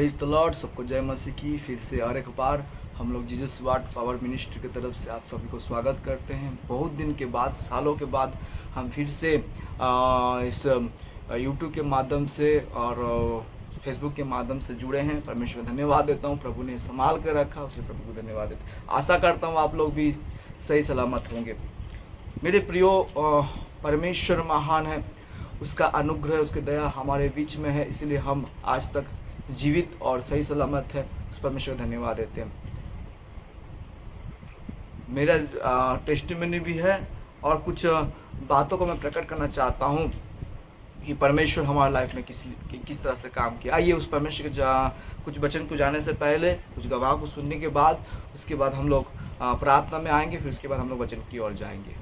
Praise the Lord. सबको जय मसीह की। फिर से और एक बार हम लोग जीसस वाट पावर मिनिस्ट्री की तरफ से आप सभी को स्वागत करते हैं। बहुत दिन के बाद, सालों के बाद हम फिर से इस यूट्यूब के माध्यम से और फेसबुक के माध्यम से जुड़े हैं। परमेश्वर को धन्यवाद देता हूँ, प्रभु ने संभाल कर रखा, उसके प्रभु को धन्यवाद देता। आशा करता हूँ आप लोग भी सही सलामत होंगे। मेरे प्रियो, परमेश्वर महान है, उसका अनुग्रह, उसकी दया हमारे बीच में है, इसलिए हम आज तक जीवित और सही सलामत है। उस परमेश्वर को धन्यवाद देते हैं। मेरा टेस्टिमनी भी है और कुछ बातों को मैं प्रकट करना चाहता हूँ कि परमेश्वर हमारे लाइफ में किस तरह से काम किया। आइए उस परमेश्वर के कुछ वचन को जाने से पहले, कुछ गवाह को सुनने के बाद, उसके बाद हम लोग प्रार्थना में आएंगे, फिर उसके बाद हम लोग वचन की ओर जाएंगे।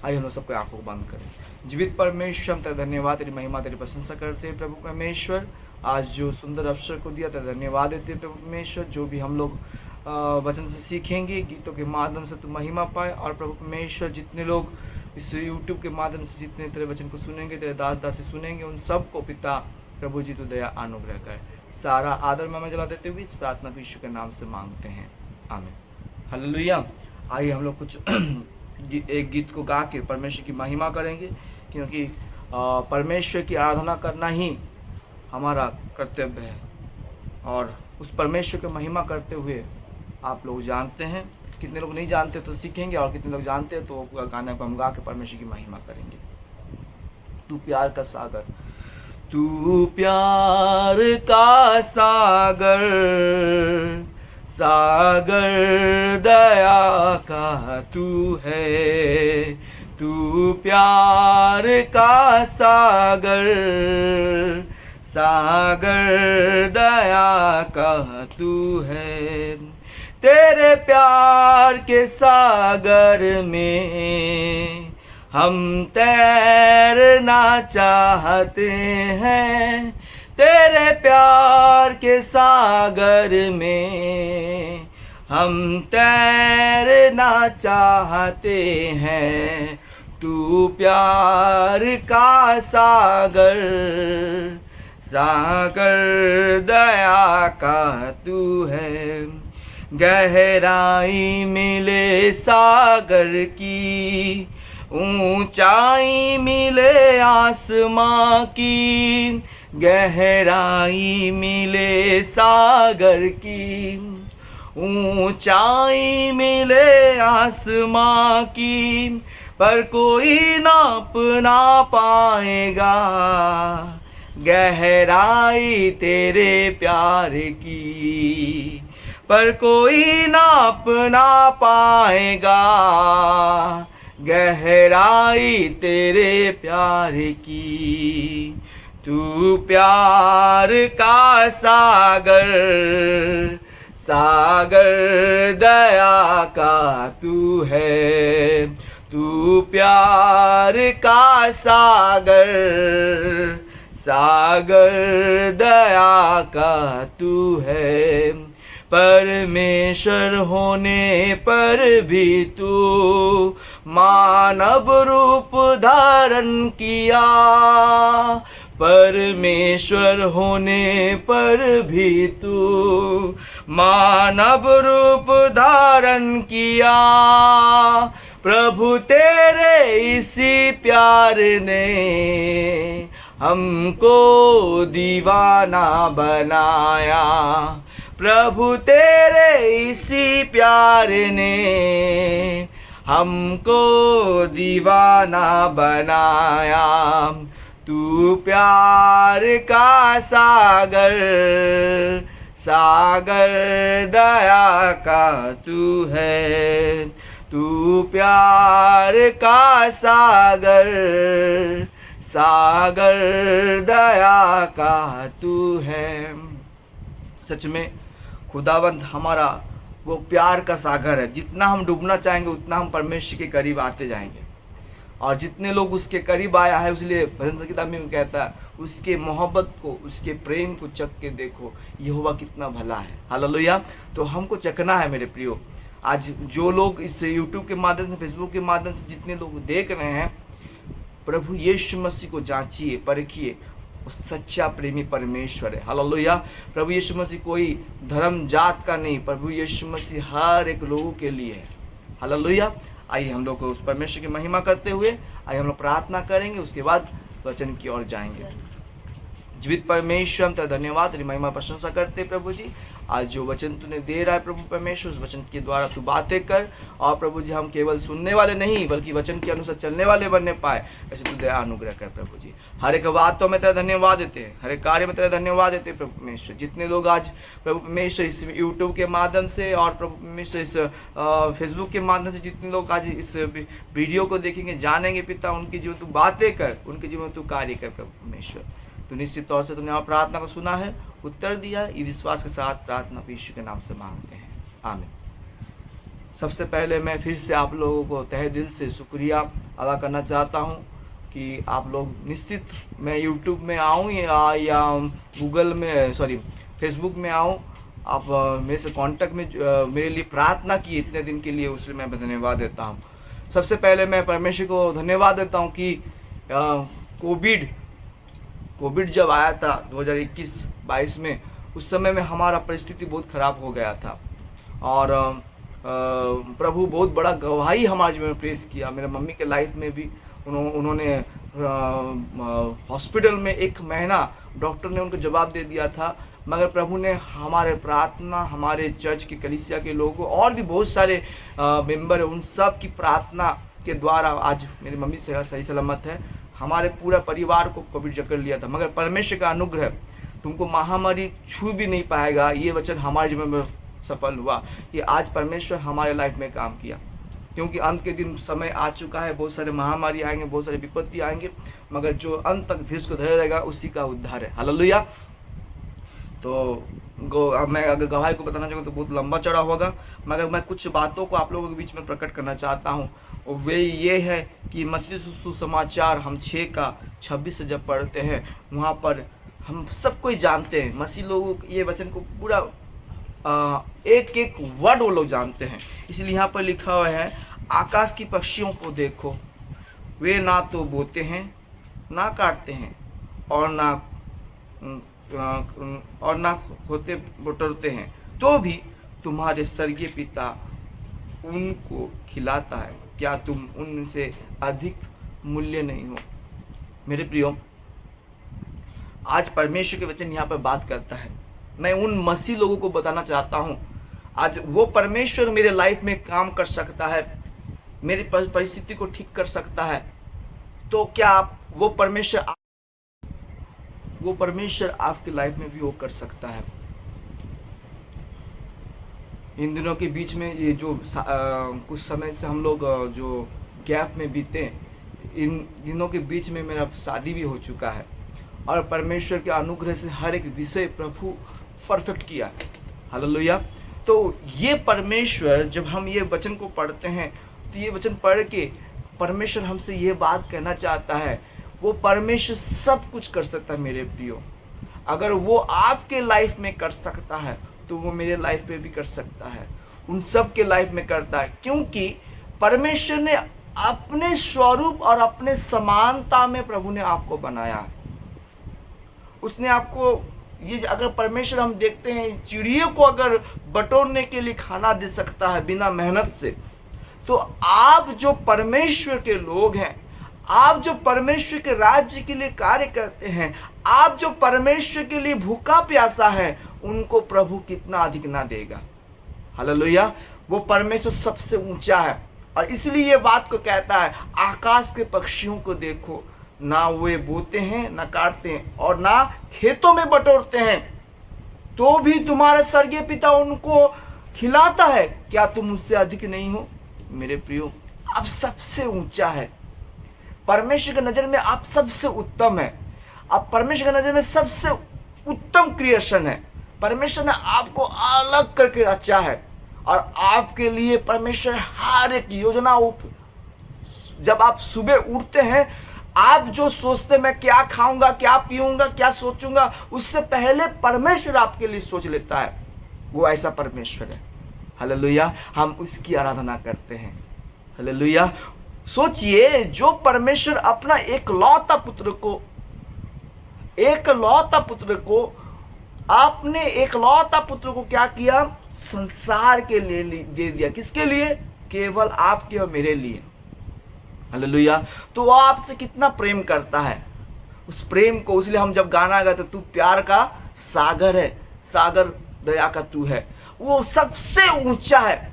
आइए हम लोग सबको आंखों को बंद करें। जीवित परमेश्वर, हम तेरा धन्यवाद, तेरी महिमा, तेरी प्रशंसा करते हैं प्रभु परमेश्वर। आज जो सुंदर अवसर को दिया, तेरा धन्यवाद देते हैं प्रभु परमेश्वर। जो भी हम लोग वचन से सीखेंगे, गीतों के माध्यम से तू महिमा पाए। और प्रभु परमेश्वर, जितने लोग इस यूट्यूब के माध्यम से जितने तेरे वचन को सुनेंगे, तेरे दास दासी सुनेंगे, उन सबको पिता प्रभु जी तू दया अनुग्रह कर। सारा आदर में जला देते हुए इस प्रार्थना को यीशु के नाम से मांगते हैं, आमीन। हालेलुया। आइए हम लोग कुछ एक गीत को गा के परमेश्वर की महिमा करेंगे, क्योंकि परमेश्वर की आराधना करना ही हमारा कर्तव्य है। और उस परमेश्वर की महिमा करते हुए आप लोग जानते हैं, कितने लोग नहीं जानते तो सीखेंगे, और कितने लोग जानते हैं तो गाने को हम गा के परमेश्वर की महिमा करेंगे। तू प्यार का सागर, तू प्यार का सागर, सागर दया का तू है। तू प्यार का सागर, सागर दया का तू है। तेरे प्यार के सागर में हम तैरना चाहते हैं। तेरे प्यार के सागर में हम तैरना चाहते हैं। तू प्यार का सागर, सागर दया का तू है। गहराई मिले सागर की, ऊंचाई मिले आसमां की। गहराई मिले सागर की, ऊंचाई मिले आसमां की, पर कोई नाप ना पाएगा गहराई तेरे प्यार की। पर कोई नाप ना पाएगा गहराई तेरे प्यार की। तू प्यार का सागर, सागर दया का तू है। तू प्यार का सागर, सागर दया का तू है। परमेश्वर होने पर भी तू मानव रूप धारण किया। परमेश्वर होने पर भी तू मानव रूप धारण किया। प्रभु तेरे इसी प्यार ने हमको दीवाना बनाया। प्रभु तेरे इसी प्यार ने हमको दीवाना बनाया। तू प्यार का सागर, सागर दया का तू है। तू प्यार का सागर, सागर दया का तू है। सच में खुदावंत हमारा वो प्यार का सागर है। जितना हम डूबना चाहेंगे उतना हम परमेश्वर के करीब आते जाएंगे। और जितने लोग उसके करीब आया है, इसलिए भजन संगीता में कहता है, उसके मोहब्बत को, उसके प्रेम को चख के देखो, यहोवा कितना भला है। हालेलुया। तो हमको चखना है मेरे प्रियो। आज जो लोग इस यूट्यूब के माध्यम से, फेसबुक के माध्यम से जितने लोग देख रहे हैं, प्रभु यीशु मसीह को जांचिए, परखिए। वो सच्चा प्रेमी परमेश्वर है। हालेलुया। प्रभु यीशु मसीह कोई धर्म जात का नहीं, प्रभु यीशु मसीह हर एक लोगों के लिए है। हालेलुया। आइए हम लोग उस परमेश्वर की महिमा करते हुए आइए हम लोग प्रार्थना करेंगे, उसके बाद वचन की ओर जाएंगे। जीवित परमेश्वर, हम तेरा धन्यवाद, तेरी महिमा प्रशंसा करते प्रभु जी। आज जो वचन तूने दे रहा है प्रभु परमेश्वर, उस वचन के द्वारा तू बातें कर, और प्रभु जी हम केवल सुनने वाले नहीं बल्कि वचन के अनुसार चलने वाले बनने पाए, ऐसे तू दया अनुग्रह कर प्रभु जी। हर एक बातों में तेरा धन्यवाद देते हैं, हर एक कार्य में तेरा धन्यवाद देते हैं प्रभु परमेश्वर। जितने लोग आज प्रभु परमेश्वर इस यूट्यूब के माध्यम से और प्रभु परमेश्वर इस फेसबुक के माध्यम से जितने लोग आज इस वीडियो को देखेंगे, जानेंगे पिता, उनकी जो तू बातें कर, उनके जीवन में तू कार्य कर प्रभु परमेश्वर। तो निश्चित तौर से तुमने हमारी प्रार्थना को सुना है, उत्तर दिया है। ये विश्वास के साथ प्रार्थना यीशु के नाम से मांगते हैं, आमीन। सबसे पहले मैं फिर से आप लोगों को तहे दिल से शुक्रिया अदा करना चाहता हूँ कि आप लोग निश्चित मैं यूट्यूब में आऊँ या गूगल में फेसबुक में आऊँ, आप मेरे से कांटेक्ट में मेरे लिए प्रार्थना की इतने दिन के लिए, उसलिए मैं धन्यवाद देता हूँ। सबसे पहले मैं परमेश्वर को धन्यवाद देता हूँ कि कोविड जब आया था 2021-22 में, उस समय में हमारा परिस्थिति बहुत ख़राब हो गया था, और प्रभु बहुत बड़ा गवाही हमारे जीवन में पेश किया। मेरे मम्मी के लाइफ में भी उन्होंने हॉस्पिटल में 1 महीना डॉक्टर ने उनको जवाब दे दिया था, मगर प्रभु ने हमारे प्रार्थना, हमारे चर्च की कलीसिया के लोगों और भी बहुत सारे मेंबर है, उन सब की प्रार्थना के द्वारा आज मेरी मम्मी सही सलामत है। हमारे पूरा परिवार को कोविड जकड़ लिया था, मगर परमेश्वर का अनुग्रह, तुमको महामारी छू भी नहीं पाएगा, ये वचन हमारे जीवन में सफल हुआ कि आज परमेश्वर हमारे लाइफ में काम किया। क्योंकि अंत के दिन समय आ चुका है, बहुत सारे महामारी आएंगे, बहुत सारी विपत्ति आएंगे, मगर जो अंत तक धीरज को धरे रहेगा उसी का उद्धार है। हालेलुया। तो मैं अगर गवाही को बताना चाहूँगा तो बहुत लंबा चौड़ा होगा, मगर मैं कुछ बातों को आप लोगों के बीच में प्रकट करना चाहता हूँ। और वे ये है कि मत्ती सुसमाचार हम 6:26 से जब पढ़ते हैं, वहाँ पर हम सब कोई जानते हैं, मसीह लोगों ये वचन को पूरा एक एक वर्ड वो लोग जानते हैं। इसलिए यहाँ पर लिखा हुआ है, आकाश की पक्षियों को देखो, वे ना तो बोते हैं, ना काटते हैं, और ना खोते बटोरते हैं, तो भी तुम्हारे स्वर्गीय पिता उनको खिलाता है। क्या तुम उनसे अधिक मूल्य नहीं हो? मेरे प्रियो, आज परमेश्वर के वचन यहाँ पर बात करता है। मैं उन मसीह लोगों को बताना चाहता हूँ, आज वो परमेश्वर मेरे लाइफ में काम कर सकता है, मेरी परिस्थिति को ठीक कर सकता है। तो क्या आप वो परमेश्वर आपकी लाइफ में भी वो कर सकता है। इन दिनों के बीच में ये जो कुछ समय से हम लोग जो गैप में बीते, इन दिनों के बीच में मेरा शादी भी हो चुका है, और परमेश्वर के अनुग्रह से हर एक विषय प्रभु परफेक्ट किया। हालेलुया। तो ये परमेश्वर, जब हम ये वचन को पढ़ते हैं तो ये वचन पढ़ के परमेश्वर हमसे ये बात कहना चाहता है, वो परमेश्वर सब कुछ कर सकता है मेरे प्रियो। अगर वो आपके लाइफ में कर सकता है तो वो मेरे लाइफ में भी कर सकता है, उन सब के लाइफ में करता है। क्योंकि परमेश्वर ने अपने स्वरूप और अपने समानता में प्रभु ने आपको बनाया है। उसने आपको ये, अगर परमेश्वर हम देखते हैं चिड़ियों को अगर बटोरने के लिए खाना दे सकता है बिना मेहनत से, तो आप जो परमेश्वर के लोग हैं, आप जो परमेश्वर के राज्य के लिए कार्य करते हैं, आप जो परमेश्वर के लिए भूखा प्यासा है, उनको प्रभु कितना अधिक ना देगा। हालेलुया। वो परमेश्वर सबसे ऊंचा है, और इसलिए ये बात को कहता है, आकाश के पक्षियों को देखो, ना वे बोते हैं, ना काटते हैं, और ना खेतों में बटोरते हैं, तो भी तुम्हारा स्वर्गीय पिता उनको खिलाता है। क्या तुम मुझसे अधिक नहीं हो? मेरे प्रियो, आप सबसे ऊंचा है। परमेश्वर की नजर में आप सबसे उत्तम है। आप परमेश्वर की नजर में सबसे उत्तम क्रिएशन है। परमेश्वर ने आपको अलग करके रचा है, और आपके लिए परमेश्वर हर एक योजना, जब आप सुबह उठते हैं, आप जो सोचते मैं क्या खाऊंगा, क्या पीऊंगा, क्या सोचूंगा, उससे पहले परमेश्वर आपके लिए सोच लेता है। वो ऐसा परमेश्वर है। हालेलुया। हम उसकी आराधना करते हैं। हालेलुया। सोचिए, जो परमेश्वर अपना एकलौता पुत्र को एकलौता पुत्र को, आपने एकलौता पुत्र को क्या किया, संसार के लिए दे दिया। किसके लिए? केवल आपके और मेरे लिए। हालेलुया। तो वो आपसे कितना प्रेम करता है, उस प्रेम को, इसलिए हम जब गाना गाते, तू प्यार का सागर है, सागर दया का तू है, वो सबसे ऊंचा है।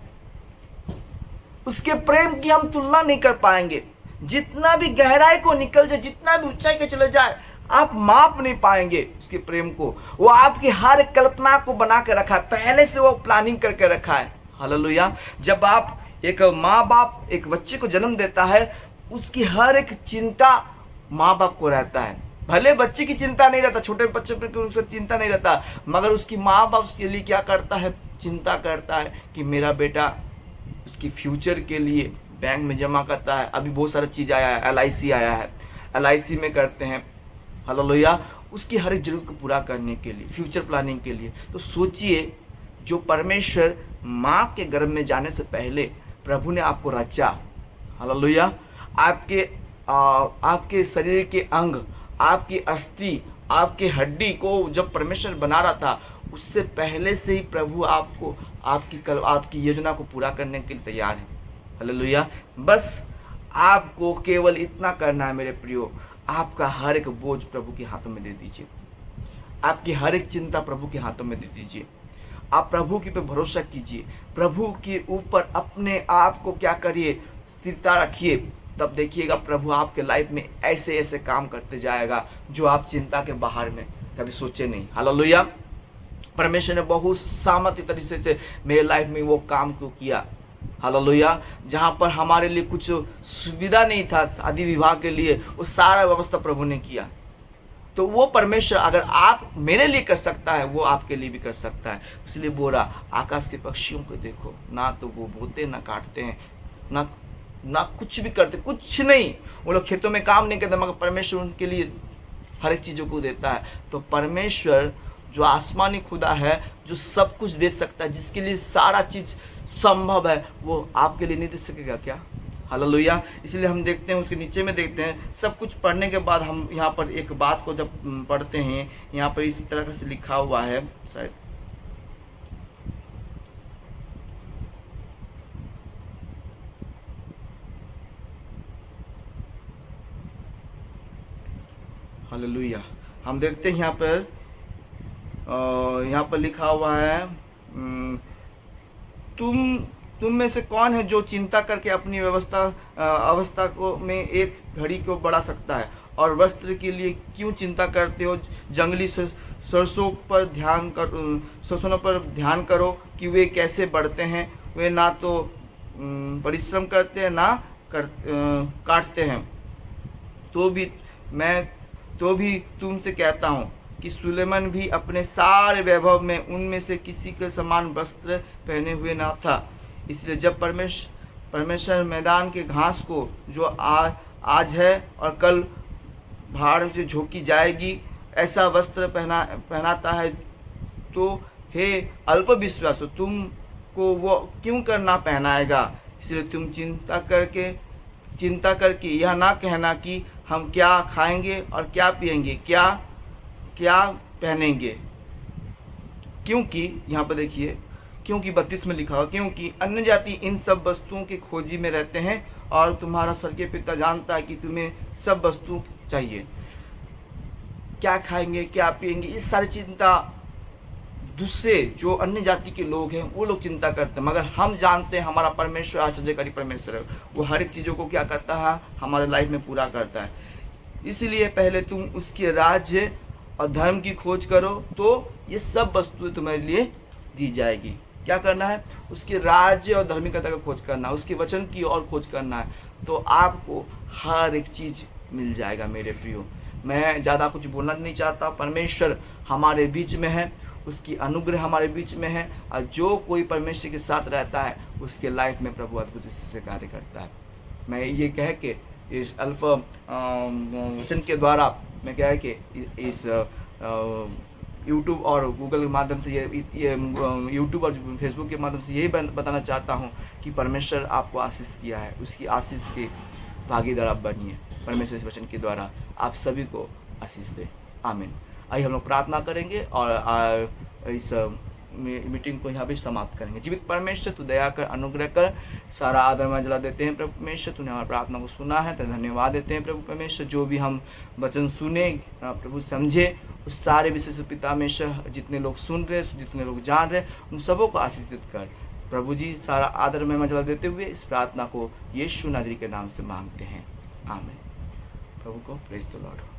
उसके प्रेम की हम तुलना नहीं कर पाएंगे। जितना भी गहराई को निकल जाए, जितना भी ऊंचाई के चले जाए, आप माप नहीं पाएंगे उसके प्रेम को। वो आपकी हर कल्पना को बना के रखा है, पहले से वो प्लानिंग करके रखा है। हालेलुया। जब आप एक माँ बाप एक बच्चे को जन्म देता है, उसकी हर एक चिंता माँ बाप को रहता है। भले बच्चे की चिंता नहीं रहता, छोटे बच्चे पर उसका चिंता नहीं रहता, मगर उसकी माँ बाप उसके लिए क्या करता है, चिंता करता है कि मेरा बेटा उसकी फ्यूचर के लिए बैंक में जमा करता है। अभी बहुत सारा चीज आया है, LIC आया है, LIC में करते हैं। हालेलुया। उसकी हर एक जरूरत को पूरा करने के लिए, फ्यूचर प्लानिंग के लिए। तो सोचिए, जो परमेश्वर माँ के गर्भ में जाने से पहले प्रभु ने आपको रचा। हालेलुया। आपके शरीर के अंग, आपकी अस्थि, आपकी हड्डी को जब परमेश्वर बना रहा था, उससे पहले से ही प्रभु आपको आपकी योजना को पूरा करने के लिए तैयार है। हालेलुया। बस आपको केवल इतना करना है मेरे प्रियो, आपका हर एक बोझ प्रभु के हाथों में दे दीजिए, आपकी हर एक चिंता प्रभु के हाथों में दे दीजिए। आप प्रभु की पे भरोसा कीजिए, प्रभु के ऊपर अपने आप को क्या करिए, स्थिरता रखिए। तब देखिएगा प्रभु आपके लाइफ में ऐसे ऐसे काम करते जाएगा जो आप चिंता के बाहर में कभी सोचे नहीं। हालेलुया। परमेश्वर ने बहुत सामर्थ्य तरीके से मेरे लाइफ में वो काम को किया। हालेलुया। जहाँ पर हमारे लिए कुछ सुविधा नहीं था शादी विवाह के लिए, वो सारा व्यवस्था प्रभु ने किया। तो वो परमेश्वर अगर आप मेरे लिए कर सकता है, वो आपके लिए भी कर सकता है। इसलिए बोला, आकाश के पक्षियों को देखो, ना तो वो बोते ना काटते हैं, ना कुछ भी करते, कुछ नहीं, वो लोग खेतों में काम नहीं करते, मगर परमेश्वर उनके लिए हर एक चीजों को देता है। तो परमेश्वर जो आसमानी खुदा है, जो सब कुछ दे सकता है, जिसके लिए सारा चीज संभव है, वो आपके लिए नहीं दे सकेगा क्या? हालेलुया। इसलिए हम देखते हैं, उसके नीचे में देखते हैं, सब कुछ पढ़ने के बाद हम यहाँ पर एक बात को जब पढ़ते हैं, यहाँ पर इस तरह से लिखा हुआ है, शायद हालेलुया। हम देखते हैं यहाँ पर लिखा हुआ है, तुम में से कौन है जो चिंता करके अपनी अवस्था को में एक घड़ी को बढ़ा सकता है? और वस्त्र के लिए क्यों चिंता करते हो? जंगली सरसों पर ध्यान करो कि वे कैसे बढ़ते हैं। वे ना तो परिश्रम करते हैं, ना काटते हैं। तो भी तुमसे कहता हूँ कि सुलेमान भी अपने सारे वैभव में उनमें से किसी के समान वस्त्र पहने हुए न था। इसलिए जब परमेश्वर मैदान के घास को जो आज है और कल भाड़ से झोंकी जाएगी, ऐसा वस्त्र पहनाता है, तो हे अल्प विश्वास, तुमको वो क्यों करना पहनाएगा? इसलिए तुम चिंता करके यह ना कहना कि हम क्या खाएंगे और क्या पिएंगे, क्या पहनेंगे। क्योंकि यहाँ पर देखिए, क्योंकि 32 में लिखा हुआ, क्योंकि अन्य जाति इन सब वस्तुओं की खोजी में रहते हैं और तुम्हारा स्वर्गीय पिता जानता है कि तुम्हें सब वस्तु चाहिए। क्या खाएंगे, क्या पिएंगे, इस सारी चिंता दूसरे जो अन्य जाति के लोग हैं वो लोग चिंता करते हैं, मगर हम जानते हैं हमारा परमेश्वर आश्चर्यकारी परमेश्वर है। वो हर एक चीज़ों को क्या करता है, हमारे लाइफ में पूरा करता है। इसलिए पहले तुम उसके राज्य और धर्म की खोज करो, तो ये सब वस्तुएं तुम्हारे लिए दी जाएगी। क्या करना है? उसके राज्य और धार्मिकता का खोज करना है, उसके वचन की और खोज करना है, तो आपको हर एक चीज मिल जाएगा। मेरे प्रियो, मैं ज़्यादा कुछ बोलना नहीं चाहता। परमेश्वर हमारे बीच में है, उसकी अनुग्रह हमारे बीच में है, और जो कोई परमेश्वर के साथ रहता है उसके लाइफ में प्रभु अद्भुत से कार्य करता है। मैं ये कह के इस अल्प वचन के द्वारा मैं कह के इस यूट्यूब और गूगल के माध्यम से ये यूट्यूब और फेसबुक के माध्यम से यही बताना चाहता हूँ कि परमेश्वर आपको आशीष किया है, उसकी आशीष के भागीदार आप बनिए। परमेश्वर इस वचन के द्वारा आप सभी को आशीष दे। आमीन। आइए हम लोग प्रार्थना करेंगे और इस मीटिंग को यहाँ भी समाप्त करेंगे। जीवित परमेश्वर, तू दया कर, अनुग्रह कर, सारा आदर मंजला देते हैं प्रभु परमेश्वर, तूने हमारी प्रार्थना को सुना है, तो धन्यवाद देते हैं प्रभु परमेश्वर। जो भी हम वचन सुने प्रभु समझे, उस सारे विषय से पिता परमेश्वर, जितने लोग सुन रहे, जितने लोग जान रहे, उन सबों को आशीषित कर प्रभु जी। सारा आदर में मंजला देते हुए इस प्रार्थना को यीशु नाजरी के नाम से मांगते हैं, आमीन। प्रभु को प्रेज द लॉर्ड।